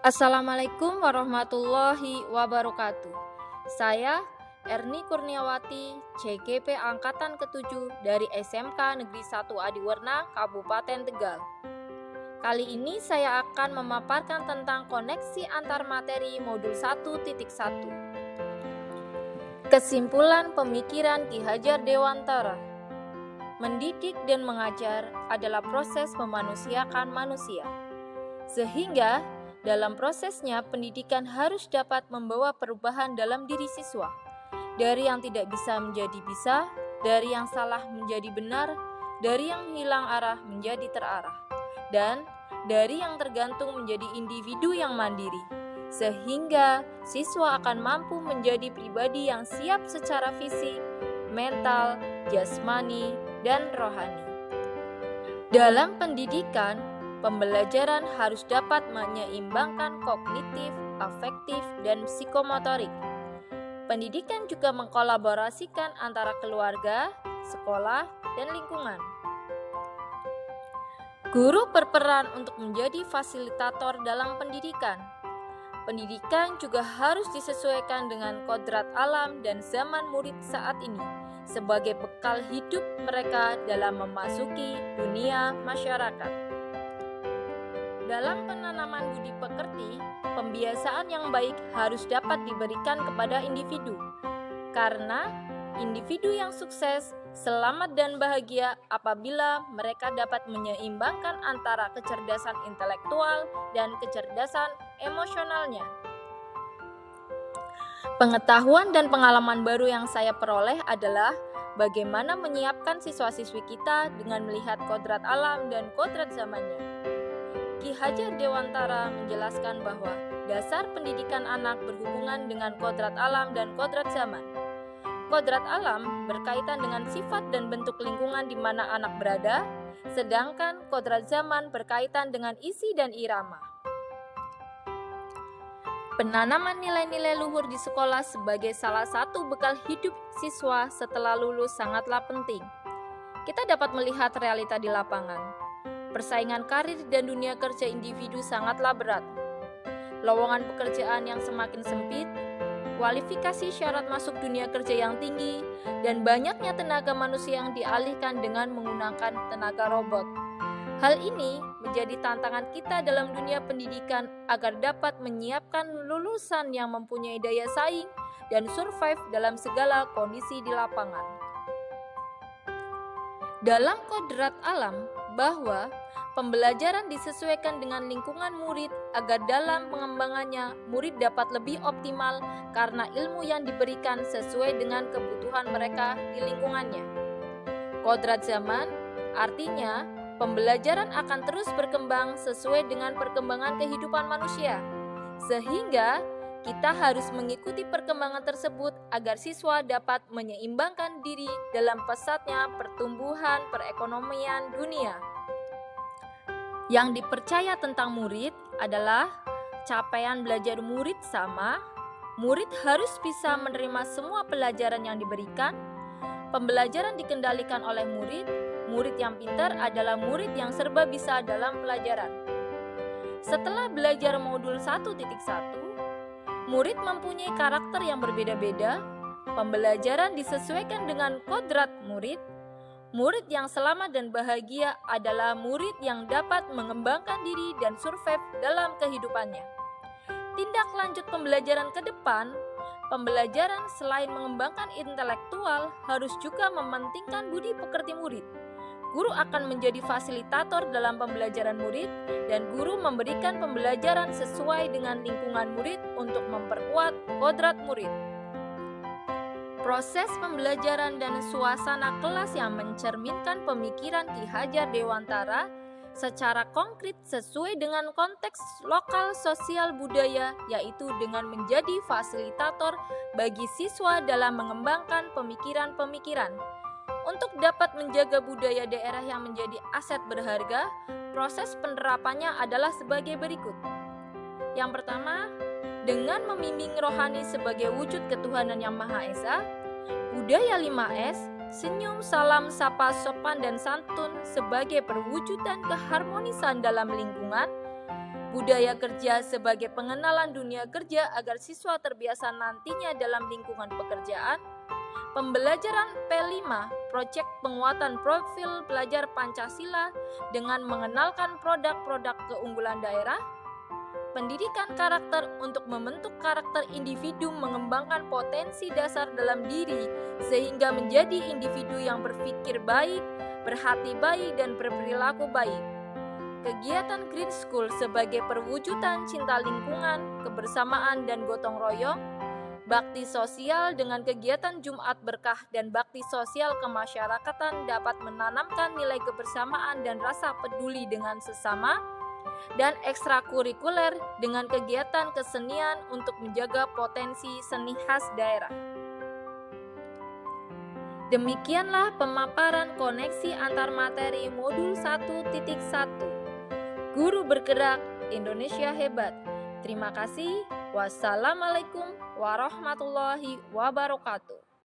Assalamualaikum warahmatullahi wabarakatuh. Saya Erni Kurniawati, CGP Angkatan ke-7 dari SMK Negeri 1 Adiwarna, Kabupaten Tegal. Kali ini saya akan memaparkan tentang koneksi antar materi modul 1.1. Kesimpulan pemikiran Ki Hajar Dewantara. Mendidik dan mengajar adalah proses memanusiakan manusia. Sehingga dalam prosesnya, pendidikan harus dapat membawa perubahan dalam diri siswa. Dari yang tidak bisa menjadi bisa, dari yang salah menjadi benar, dari yang hilang arah menjadi terarah, dan dari yang tergantung menjadi individu yang mandiri. Sehingga siswa akan mampu menjadi pribadi yang siap secara fisik, mental, jasmani, dan rohani. Dalam pendidikan, pembelajaran harus dapat menyeimbangkan kognitif, afektif, dan psikomotorik. Pendidikan juga mengkolaborasikan antara keluarga, sekolah, dan lingkungan. Guru berperan untuk menjadi fasilitator dalam pendidikan. Pendidikan juga harus disesuaikan dengan kodrat alam dan zaman murid saat ini, sebagai bekal hidup mereka dalam memasuki dunia masyarakat. Dalam penanaman budi pekerti, pembiasaan yang baik harus dapat diberikan kepada individu, karena individu yang sukses, selamat dan bahagia apabila mereka dapat menyeimbangkan antara kecerdasan intelektual dan kecerdasan emosionalnya. Pengetahuan dan pengalaman baru yang saya peroleh adalah bagaimana menyiapkan siswa-siswi kita dengan melihat kodrat alam dan kodrat zamannya. Ki Hajar Dewantara menjelaskan bahwa dasar pendidikan anak berhubungan dengan kodrat alam dan kodrat zaman. Kodrat alam berkaitan dengan sifat dan bentuk lingkungan di mana anak berada, sedangkan kodrat zaman berkaitan dengan isi dan irama. Penanaman nilai-nilai luhur di sekolah sebagai salah satu bekal hidup siswa setelah lulus sangatlah penting. Kita dapat melihat realita di lapangan. Persaingan karir dan dunia kerja individu sangatlah berat. Lowongan pekerjaan yang semakin sempit, kualifikasi syarat masuk dunia kerja yang tinggi, dan banyaknya tenaga manusia yang dialihkan dengan menggunakan tenaga robot. Hal ini menjadi tantangan kita dalam dunia pendidikan agar dapat menyiapkan lulusan yang mempunyai daya saing dan survive dalam segala kondisi di lapangan. Dalam kodrat alam, bahwa pembelajaran disesuaikan dengan lingkungan murid agar dalam pengembangannya murid dapat lebih optimal karena ilmu yang diberikan sesuai dengan kebutuhan mereka di lingkungannya. Kodrat zaman artinya pembelajaran akan terus berkembang sesuai dengan perkembangan kehidupan manusia, sehingga kita harus mengikuti perkembangan tersebut agar siswa dapat menyeimbangkan diri dalam pesatnya pertumbuhan perekonomian dunia. Yang dipercaya tentang murid adalah capaian belajar murid sama, murid harus bisa menerima semua pelajaran yang diberikan, pembelajaran dikendalikan oleh murid, murid yang pintar adalah murid yang serba bisa dalam pelajaran. Setelah belajar modul 1.1, murid mempunyai karakter yang berbeda-beda, pembelajaran disesuaikan dengan kodrat murid. Murid yang selamat dan bahagia adalah murid yang dapat mengembangkan diri dan survive dalam kehidupannya. Tindak lanjut pembelajaran ke depan, pembelajaran selain mengembangkan intelektual harus juga mementingkan budi pekerti murid. Guru akan menjadi fasilitator dalam pembelajaran murid, dan guru memberikan pembelajaran sesuai dengan lingkungan murid untuk memperkuat kodrat murid. Proses pembelajaran dan suasana kelas yang mencerminkan pemikiran Ki Hajar Dewantara secara konkret sesuai dengan konteks lokal sosial budaya, yaitu dengan menjadi fasilitator bagi siswa dalam mengembangkan pemikiran-pemikiran. Untuk dapat menjaga budaya daerah yang menjadi aset berharga, proses penerapannya adalah sebagai berikut. Yang pertama, dengan membimbing rohani sebagai wujud ketuhanan yang Maha Esa, budaya 5S, senyum, salam, sapa, sopan, dan santun sebagai perwujudan keharmonisan dalam lingkungan, budaya kerja sebagai pengenalan dunia kerja agar siswa terbiasa nantinya dalam lingkungan pekerjaan, pembelajaran P5, proyek penguatan profil pelajar Pancasila dengan mengenalkan produk-produk keunggulan daerah, pendidikan karakter untuk membentuk karakter individu mengembangkan potensi dasar dalam diri sehingga menjadi individu yang berpikir baik, berhati baik, dan berperilaku baik. Kegiatan Green School sebagai perwujudan cinta lingkungan, kebersamaan, dan gotong royong, bakti sosial dengan kegiatan Jumat Berkah dan bakti sosial kemasyarakatan dapat menanamkan nilai kebersamaan dan rasa peduli dengan sesama, dan ekstrakurikuler dengan kegiatan kesenian untuk menjaga potensi seni khas daerah. Demikianlah pemaparan koneksi antar materi modul 1.1. Guru bergerak, Indonesia hebat. Terima kasih. Wassalamualaikum warahmatullahi wabarakatuh.